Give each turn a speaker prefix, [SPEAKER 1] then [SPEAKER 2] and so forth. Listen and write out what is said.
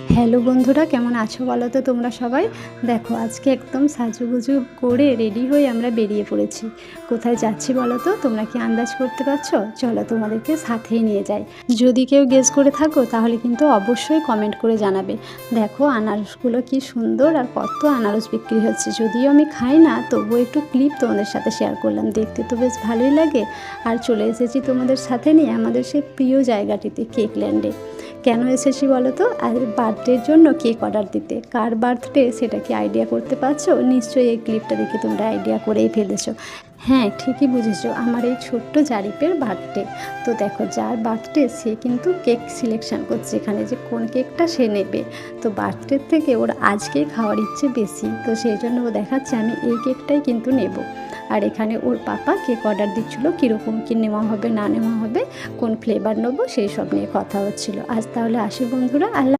[SPEAKER 1] Hello বন্ধুরা, কেমন আছো বলো তো তোমরা সবাই। দেখো আজকে একদম সাজুগুজু করে রেডি হয়ে আমরা বেরিয়ে পড়েছি। কোথায় যাচ্ছি বলো তো, তোমরা কি আন্দাজ করতে পারছো? চলো তোমাদেরকে সাথেই নিয়ে যাই। যদি কেউ গেস করে থাকো তাহলে কিন্তু অবশ্যই কমেন্ট করে জানাবে। দেখো আনারসগুলো কি সুন্দর, আর কত আনারস বিক্রি হচ্ছে। যদিও আমি খাই না, তবুও একটু ক্লিপ তোমাদের সাথে শেয়ার করলাম। দেখতে তো বেশ ভালোই লাগে। আর চলে এসেছি তোমাদের সাথে নিয়ে আমাদের সেই প্রিয় জায়গাটিতে, কেকল্যান্ডে। কেন এসেছি বলো তো? আর বার্থডের জন্য কেক অর্ডার দিতে। কার বার্থডে সেটা কি আইডিয়া করতে পারছো? নিশ্চয়ই এই ক্লিপটা দেখে তোমরা আইডিয়া করেই ফেলেছো। হ্যাঁ, ঠিকই বুঝেছো, আমার এই ছোট্ট জারিপের বার্থডে। তো দেখো, যার বার্থডে সে কিন্তু কেক সিলেকশন করছে এখানে যে কোন কেকটা সে নেবে। তো বার্থডের থেকে ওর আজকেই খাওয়ার ইচ্ছে বেশি, তো সেই জন্য ও দেখাচ্ছে আমি এই কেকটাই কিন্তু নেব। আর এখানে ওর পাপা কেক অর্ডার দিচ্ছিলো, কীরকম কী নেওয়া হবে না নেওয়া হবে, কোন ফ্লেভার নেবো সেই সব নিয়ে কথা হচ্ছিলো। আজ তাহলে আসি বন্ধুরা, আল্লাহ।